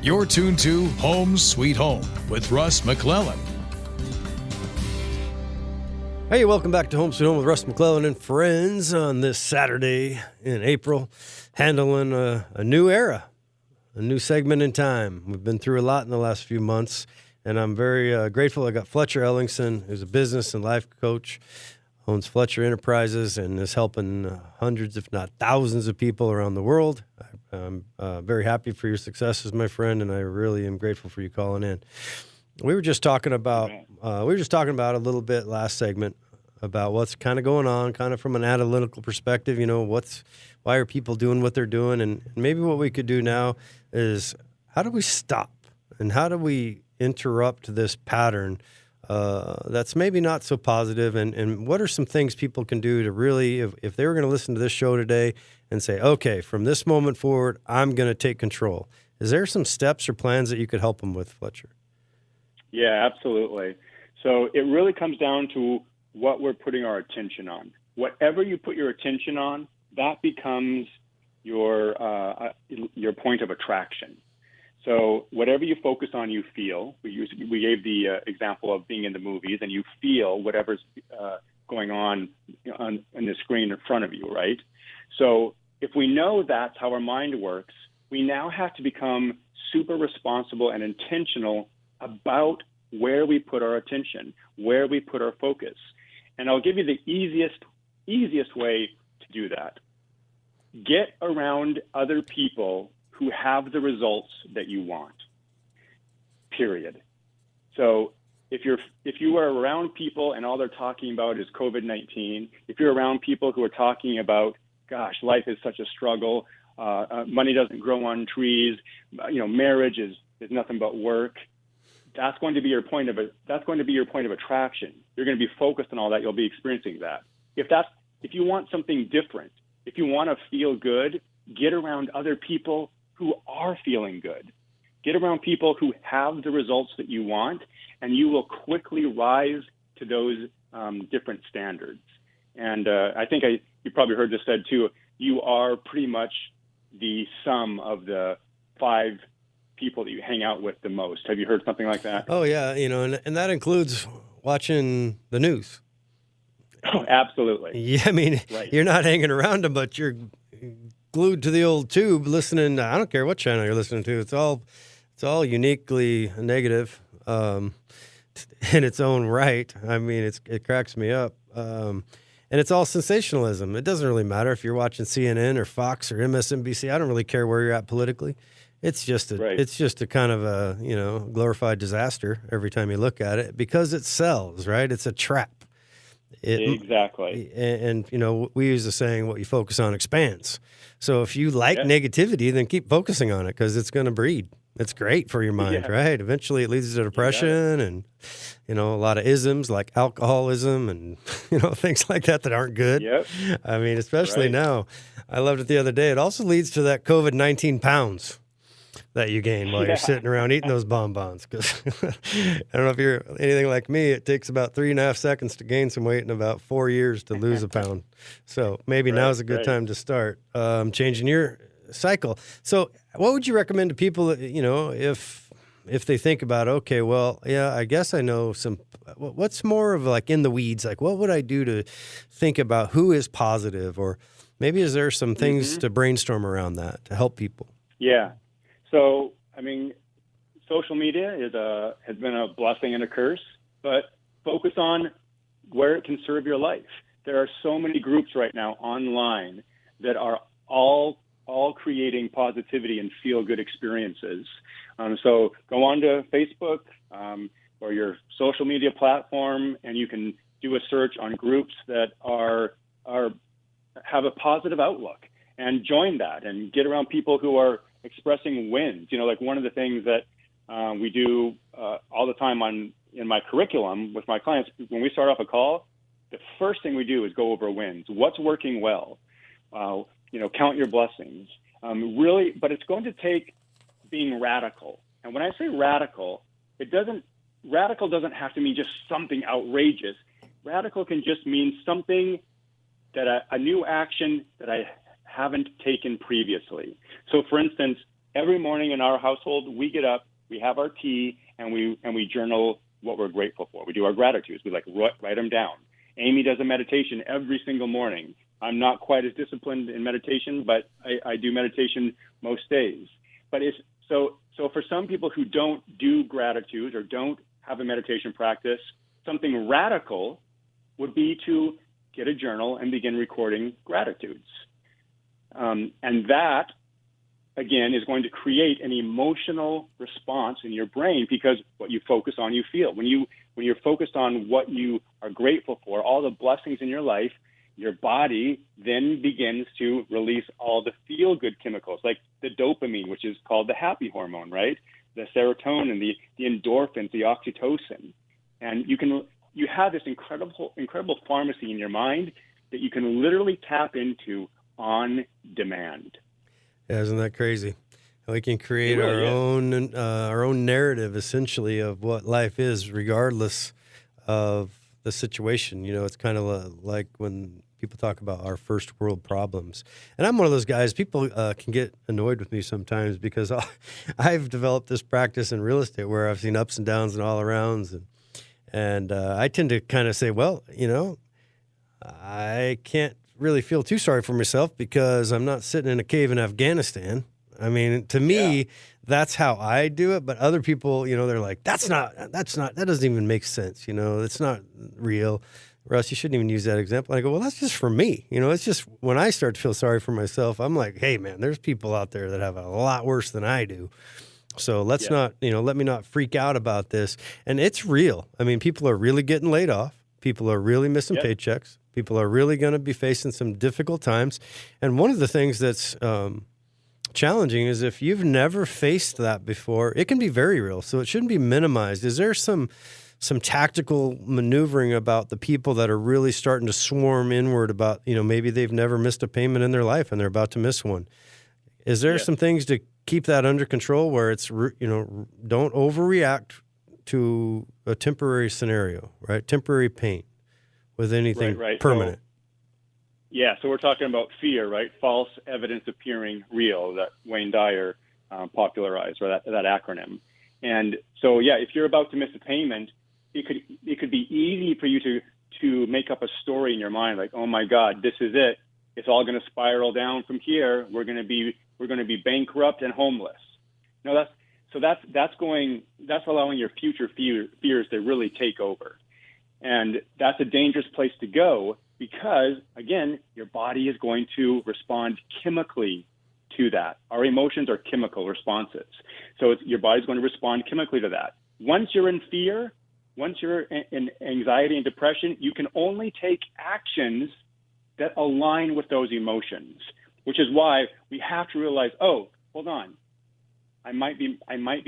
You're tuned to Home Sweet Home with Russ McClellan. Hey, welcome back to Home Sweet Home with Russ McClellan and friends on this Saturday in April, handling a new era, a new segment in time. We've been through a lot in the last few months, and I'm very grateful. I got Fletcher Ellingson, who's a business and life coach, owns Fletcher Enterprises, and is helping hundreds, if not thousands of people around the world. I'm very happy for your successes, my friend, and I really am grateful for you calling in. We were just talking about a little bit last segment about what's kind of going on, kind of from an analytical perspective. You know, why are people doing what they're doing, and maybe what we could do now is how do we stop and how do we interrupt this pattern that's maybe not so positive, and what are some things people can do to really, if they were going to listen to this show today and say, okay, from this moment forward, I'm going to take control. Is there some steps or plans that you could help them with, Fletcher? Yeah, absolutely. So it really comes down to what we're putting our attention on. Whatever you put your attention on, that becomes your point of attraction. So whatever you focus on, you feel. We gave the example of being in the movies, and you feel whatever's going on the screen in front of you, right? So if we know that's how our mind works, we now have to become super responsible and intentional about where we put our attention, where we put our focus. And I'll give you the easiest way to do that. Get around other people who have the results that you want, period. So if you are around people and all they're talking about is COVID-19, if you're around people who are talking about, gosh, life is such a struggle, money doesn't grow on trees, marriage is nothing but work, that's going to be your point of attraction. You're going to be focused on all that. You'll be experiencing that. If you want something different, if you want to feel good, get around other people who are feeling good. Get around people who have the results that you want, and you will quickly rise to those different standards. And I think you probably heard this said too. You are pretty much the sum of the 5 people that you hang out with the most. Have you heard something like that? Oh yeah, and that includes watching the news. Oh, absolutely. Yeah, I mean, right. You're not hanging around them, but you're glued to the old tube listening. I don't care what channel you're listening to. It's all uniquely negative in its own right. I mean, it cracks me up. And it's all sensationalism. It doesn't really matter if you're watching CNN or Fox or MSNBC. I don't really care where you're at politically. It's just a kind of a, glorified disaster every time you look at it because it sells, right? It's a trap. Exactly. And we use the saying, what you focus on expands. So if you like negativity, then keep focusing on it because it's going to breed. It's great for your mind, right? Eventually it leads to depression and, a lot of isms like alcoholism and, things like that aren't good. Yep. I mean, especially now. I loved it the other day. It also leads to that COVID-19 pounds that you gain while you're sitting around eating those bonbons. Because I don't know if you're anything like me, it takes about 3.5 seconds to gain some weight and about 4 years to lose a pound. So maybe now's a good time to start changing your cycle. So what would you recommend to people that, if they think about, okay, well, yeah, I guess I know what's more of like in the weeds, like what would I do to think about who is positive, or maybe is there some things to brainstorm around that to help people? Yeah. So, I mean, social media has been a blessing and a curse, but focus on where it can serve your life. There are so many groups right now online that are all creating positivity and feel-good experiences. So go on to Facebook or your social media platform, and you can do a search on groups that have a positive outlook, and join that and get around people who are expressing wins. Like one of the things that we do all the time in my curriculum with my clients, when we start off a call, the first thing we do is go over wins. What's working well? Count your blessings. Really, but it's going to take being radical. And when I say radical, radical doesn't have to mean just something outrageous. Radical can just mean something that a new action that I haven't taken previously. So for instance, every morning in our household, we get up, we have our tea, and we journal what we're grateful for. We do our gratitudes. We write them down. Amy does a meditation every single morning. I'm not quite as disciplined in meditation, but I do meditation most days. But so for some people who don't do gratitude or don't have a meditation practice, something radical would be to get a journal and begin recording gratitudes. And that, again, is going to create an emotional response in your brain, because what you focus on, you feel. When you're focused on what you are grateful for, all the blessings in your life, your body then begins to release all the feel-good chemicals, like the dopamine, which is called the happy hormone, right? The serotonin, the endorphins, the oxytocin. And you have this incredible pharmacy in your mind that you can literally tap into on demand. Yeah, isn't that crazy? We can create our own narrative, essentially, of what life is, regardless of the situation. You know, it's kind of like when people talk about our first world problems. And I'm one of those guys, people can get annoyed with me sometimes because I've developed this practice in real estate where I've seen ups and downs and all arounds. And I tend to kind of say, well, you know, I can't really feel too sorry for myself because I'm not sitting in a cave in Afghanistan. I mean, to me, that's how I do it. But other people, you know, they're like, that doesn't even make sense. You know, it's not real. Russ, you shouldn't even use that example. I go, well, that's just for me. You know, it's just when I start to feel sorry for myself, I'm like, hey, man, there's people out there that have a lot worse than I do. So let's not, you know, let me not freak out about this. And it's real. I mean, people are really getting laid off. People are really missing paychecks. People are really going to be facing some difficult times. And one of the things that's challenging is if you've never faced that before, it can be very real. So it shouldn't be minimized. Is there some tactical maneuvering about the people that are really starting to swarm inward about, you know, maybe they've never missed a payment in their life and they're about to miss one? Is there some things to keep that under control where it's, you know, don't overreact to a temporary scenario, right? Temporary pain with anything permanent. So we're talking about fear, right? False evidence appearing real, that Wayne Dyer popularized, or that acronym. And so, if you're about to miss a payment, it could be easy for you to make up a story in your mind, like, oh my God, this is it. It's all going to spiral down from here. We're going to be bankrupt and homeless. No, that's allowing your future fears to really take over. And that's a dangerous place to go because, again, your body is going to respond chemically to that. Our emotions are chemical responses. So your body's going to respond chemically to that. Once you're in fear, once you're in anxiety and depression, you can only take actions that align with those emotions, which is why we have to realize, oh, hold on, I might be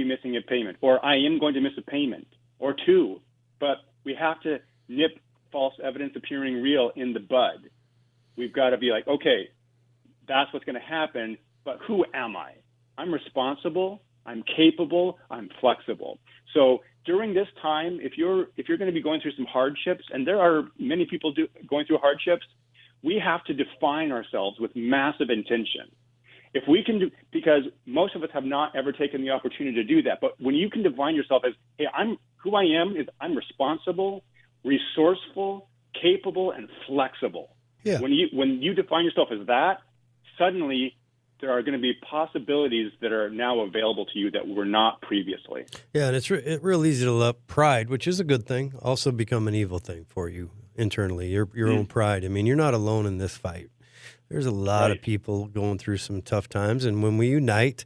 missing a payment, or I am going to miss a payment or two, but we have to nip false evidence appearing real in the bud. We've got to be like, okay, that's what's going to happen, but who am I? I'm responsible, I'm capable, I'm flexible. So during this time, if you're going to be going through some hardships, and there are many people going through hardships, we have to define ourselves with massive intention. If we can because most of us have not ever taken the opportunity to do that. But when you can define yourself as, hey, who I am is I'm responsible, resourceful, capable, and flexible. Yeah. When you define yourself as that, suddenly there are going to be possibilities that are now available to you that were not previously. Yeah, and it's real easy to let pride, which is a good thing, also become an evil thing for you internally, your own pride. I mean, you're not alone in this fight. There's a lot of people going through some tough times, and when we unite,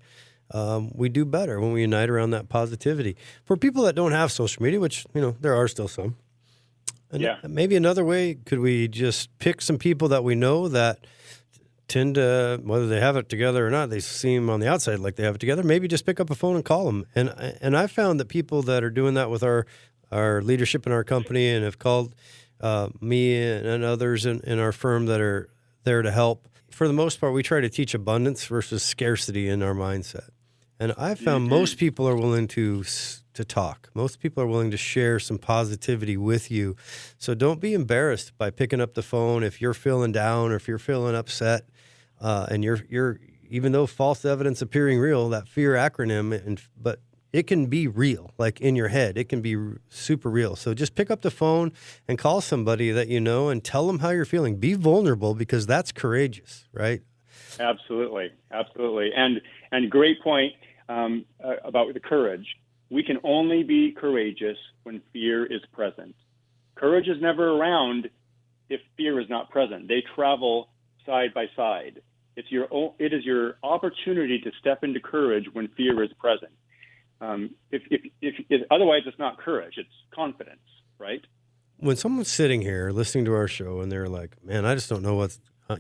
we do better when we unite around that positivity. For people that don't have social media, which, you know, there are still some, and maybe another way, could we just pick some people that we know that tend to, whether they have it together or not, they seem on the outside like they have it together, maybe just pick up a phone and call them. And I found that people that are doing that with our leadership in our company and have called me and others in our firm that are there to help. For the most part, we try to teach abundance versus scarcity in our mindset. And I've found most people are willing to talk. Most people are willing to share some positivity with you. So don't be embarrassed by picking up the phone if you're feeling down or if you're feeling upset and you're even though false evidence appearing real, that fear acronym, but it can be real, like in your head. It can be super real. So just pick up the phone and call somebody that you know and tell them how you're feeling. Be vulnerable, because that's courageous, right? Absolutely. And great point about the courage. We can only be courageous when fear is present. Courage is never around if fear is not present. They travel side by side. It is your opportunity to step into courage when fear is present. If otherwise, it's not courage; it's confidence, right? When someone's sitting here listening to our show and they're like, "Man, I just don't know what's, I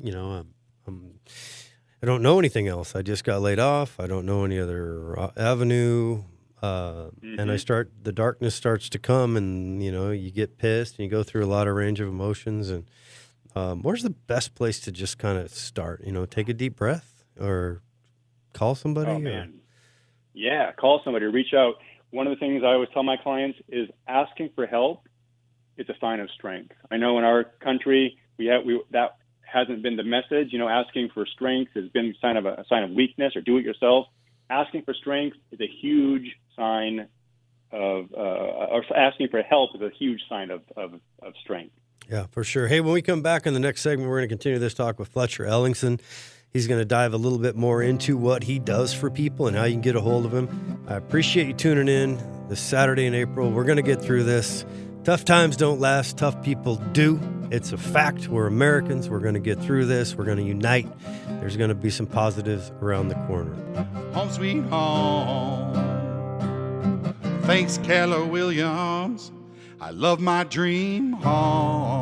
don't know anything else. I just got laid off. I don't know any other avenue." And the darkness starts to come, and you get pissed and you go through a lot of range of emotions. And where's the best place to just kind of start? Take a deep breath or call somebody. Oh man, yeah, call somebody. Reach out. One of the things I always tell my clients is asking for help is a sign of strength. I know in our country that hasn't been the message. Asking for strength has been a sign of weakness or do it yourself. Asking for strength is a huge sign or asking for help is a huge sign of strength. Yeah, for sure. Hey, when we come back in the next segment, we're going to continue this talk with Fletcher Ellingson. He's going to dive a little bit more into what he does for people and how you can get a hold of him. I appreciate you tuning in this Saturday in April. We're going to get through this. Tough times don't last. Tough people do. It's a fact. We're Americans. We're going to get through this. We're going to unite. There's going to be some positives around the corner. Home sweet home. Thanks, Keller Williams. I love my dream home.